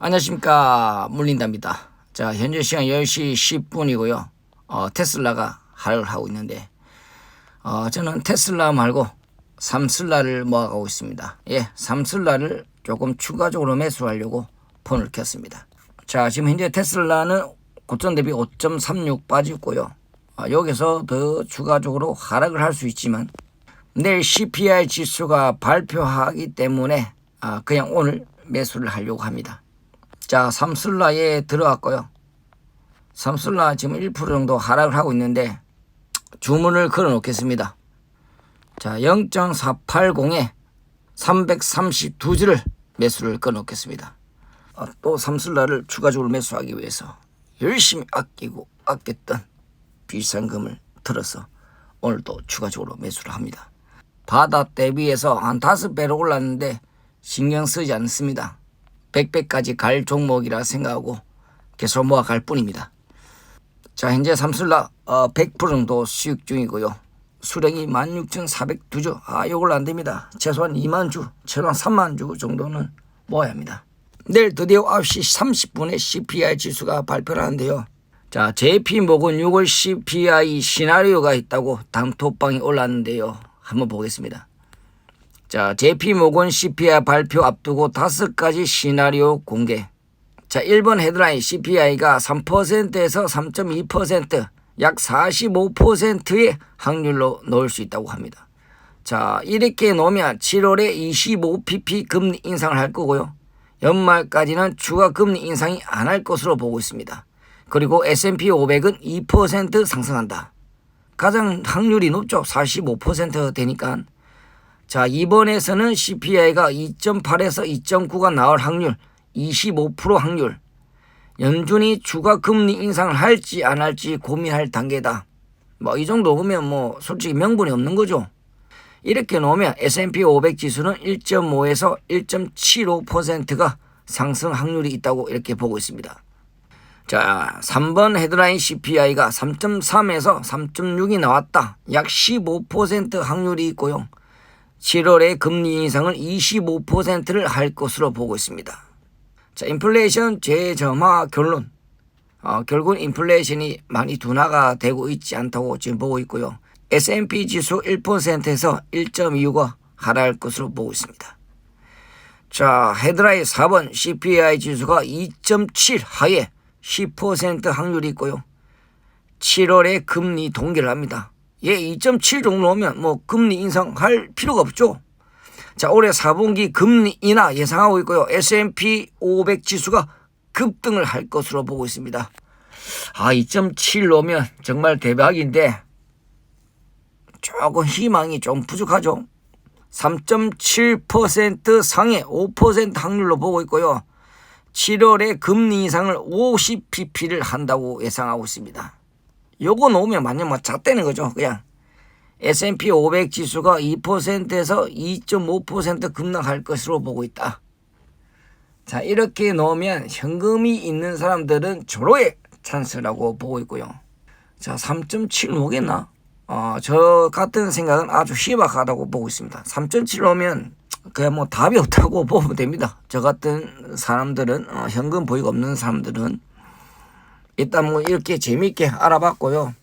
안녕하십니까, 물린답니다. 자, 현재 시간 10시 10분이고요. 테슬라가 하락을 하고 있는데 저는 테슬라 말고 삼슬라를 모아가고 있습니다. 예, 삼슬라를 조금 추가적으로 매수하려고 폰을 켰습니다. 자, 지금 현재 테슬라는 고점 대비 5.36 빠졌고요. 여기서 더 추가적으로 하락을 할 수 있지만 내일 CPI 지수가 발표하기 때문에 그냥 오늘 매수를 하려고 합니다. 자, 삼슬라에 들어갔고요. 삼슬라 지금 1% 정도 하락을 하고 있는데 주문을 걸어 놓겠습니다. 자, 0.480에 332주를 매수를 걸어 놓겠습니다. 또 삼슬라를 추가적으로 매수하기 위해서 열심히 아꼈던 비상금을 들어서 오늘 또 추가적으로 매수를 합니다. 바다 대비해서 한 5배로 올랐는데 신경 쓰지 않습니다. 100배까지 갈 종목이라 생각하고 계속 모아갈 뿐입니다. 자, 현재 삼슬라 100% 정도 수익 중이고요. 수량이 16,402주. 이걸로 안 됩니다. 최소한 2만 주, 최소한 3만 주 정도는 모아야 합니다. 내일 드디어 9시 30분에 CPI 지수가 발표를 하는데요. 자, JP모건 6월 CPI 시나리오가 있다고 단톡방에 올랐는데요. 한번 보겠습니다. 자, JP모건 CPI 발표 앞두고 5가지 시나리오 공개. 자, 1번 헤드라인 CPI가 3%에서 3.2%, 약 45%의 확률로 넣을 수 있다고 합니다. 자, 이렇게 놓으면 7월에 25pp 금리 인상을 할 거고요. 연말까지는 추가 금리 인상이 안 할 것으로 보고 있습니다. 그리고 S&P 500은 2% 상승한다. 가장 확률이 높죠. 45% 되니까. 자, 이번에서는 CPI가 2.8에서 2.9가 나올 확률, 25% 확률. 연준이 추가 금리 인상을 할지 안 할지 고민할 단계다. 이 정도 보면 솔직히 명분이 없는 거죠. 이렇게 놓으면 S&P 500 지수는 1.5에서 1.75%가 상승 확률이 있다고 이렇게 보고 있습니다. 자, 3번 헤드라인 CPI가 3.3에서 3.6이 나왔다. 약 15% 확률이 있고요. 7월에 금리 인상을 25%를 할 것으로 보고 있습니다. 자, 인플레이션 재점화 결론. 결국 인플레이션이 많이 둔화가 되고 있지 않다고 지금 보고 있고요. S&P 지수 1%에서 1.25가 하락할 것으로 보고 있습니다. 자, 헤드라인 4번 CPI 지수가 2.7 하에 10% 확률이 있고요. 7월에 금리 동결을 합니다. 2.7 정도 오면 금리 인상할 필요가 없죠. 자, 올해 4분기 금리 인하 예상하고 있고요. S&P 500 지수가 급등을 할 것으로 보고 있습니다. 2.7 오면 정말 대박인데 조금 희망이 좀 부족하죠. 3.7% 상해 5% 확률로 보고 있고요. 7월에 금리 인상을 50pp를 한다고 예상하고 있습니다. 요거 놓으면 완전 잣대는 거죠. 그냥 S&P 500 지수가 2%에서 2.5% 급락할 것으로 보고 있다. 자, 이렇게 놓으면 현금이 있는 사람들은 절호의 찬스라고 보고 있고요. 자, 3.7 오겠나? 저 같은 생각은 아주 희박하다고 보고 있습니다. 3.7 오면 그냥 답이 없다고 보면 됩니다. 저 같은 사람들은 현금 보유가 없는 사람들은 일단 이렇게 재미있게 알아봤고요.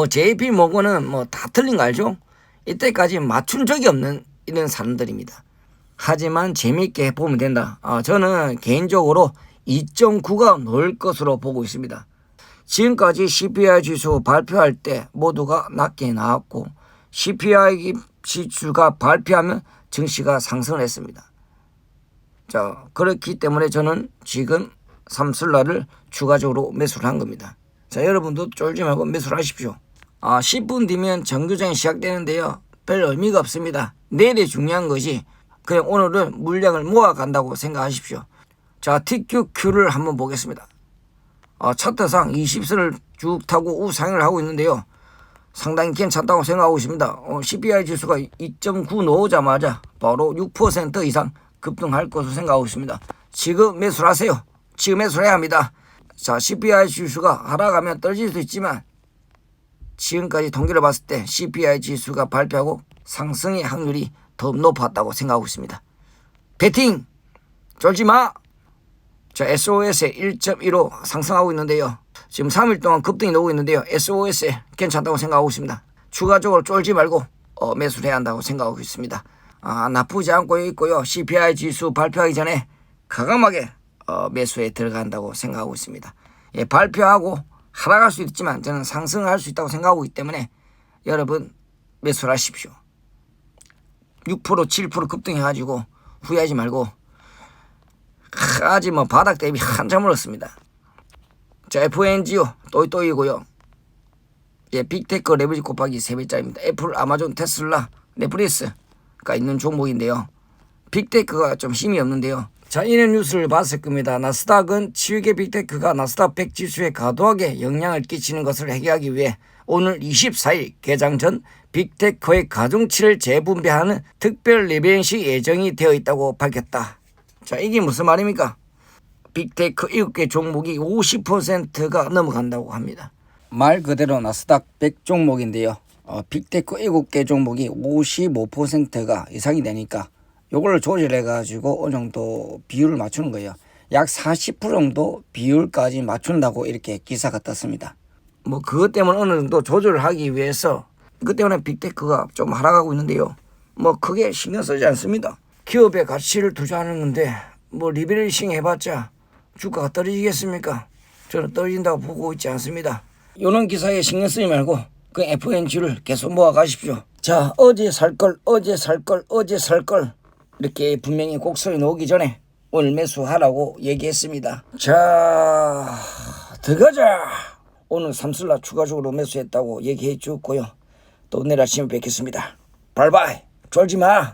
JP모건은 다 틀린 거 알죠? 이때까지 맞춘 적이 없는 이런 사람들입니다. 하지만 재미있게 보면 된다. 저는 개인적으로 2.9가 넣을 것으로 보고 있습니다. 지금까지 CPI 지수 발표할 때 모두가 낮게 나왔고 CPI 지수가 발표하면 증시가 상승을 했습니다. 자, 그렇기 때문에 저는 지금 삼슬라를 추가적으로 매수를 한 겁니다. 자, 여러분도 쫄지 말고 매수를 하십시오. 10분 뒤면 정규장이 시작되는데요. 별 의미가 없습니다. 내일이 중요한 것이 그냥 오늘은 물량을 모아간다고 생각하십시오. 자, TQQ를 한번 보겠습니다. 차트상 20선을 쭉 타고 우상을 하고 있는데요. 상당히 괜찮다고 생각하고 있습니다. CPI 지수가 2.9 넣자마자 바로 6% 이상 급등할 것으로 생각하고 있습니다. 지금 매수를 하세요. 지금 매수를 해야 합니다. 자, CPI 지수가 하락하면 떨어질 수 있지만 지금까지 통계를 봤을 때 CPI 지수가 발표하고 상승의 확률이 더 높았다고 생각하고 있습니다. 배팅 쫄지 마. 자, SOS에 1.15 상승하고 있는데요. 지금 3일 동안 급등이 나오고 있는데요. SOS에 괜찮다고 생각하고 있습니다. 추가적으로 쫄지 말고 매수를 해야 한다고 생각하고 있습니다. 나쁘지 않고 있고요. CPI 지수 발표하기 전에 과감하게 매수에 들어간다고 생각하고 있습니다. 예, 발표하고 하락할 수 있지만 저는 상승할 수 있다고 생각하고 있기 때문에 여러분 매수를 하십시오. 6% 7% 급등해가지고 후회하지 말고 아직 뭐 바닥 대비 한참 멀었습니다. 자, FNGO 또이고요. 예, 빅테크 레버리지 곱하기 3배짜리입니다. 애플, 아마존, 테슬라, 넷플릭스가 있는 종목인데요. 빅테크가 좀 힘이 없는데요. 자, 이런 뉴스를 봤을 겁니다. 나스닥은 치유계 빅테크가 나스닥 100 지수에 과도하게 영향을 끼치는 것을 해결하기 위해 오늘 24일 개장 전 빅테크의 가중치를 재분배하는 특별 리밸런스 예정이 되어 있다고 밝혔다. 자, 이게 무슨 말입니까? 빅테크 7개 종목이 50%가 넘어간다고 합니다. 말 그대로 나스닥 100 종목인데요. 빅테크 7개 종목이 55%가 이상이 되니까 요걸 조절해 가지고 어느 정도 비율을 맞추는 거예요. 약 40% 정도 비율까지 맞춘다고 이렇게 기사가 떴습니다. 뭐 그것 때문에 어느 정도 조절을 하기 위해서 그 때문에 빅테크가 좀 하락하고 있는데요. 뭐 크게 신경 쓰지 않습니다. 기업의 가치를 투자하는 건데 뭐 리밸런싱 해봤자 주가가 떨어지겠습니까? 저는 떨어진다고 보고 있지 않습니다. 요런 기사에 신경 쓰지 말고 그 FNG를 계속 모아 가십시오. 자, 어제 살 걸 이렇게 분명히 곡소리 나오기 전에 오늘 매수하라고 얘기했습니다. 자, 들어가자. 오늘 삼슬라 추가적으로 매수했다고 얘기해 줬고요. 또 내일 아침에 뵙겠습니다. 바이바이. 졸지 마.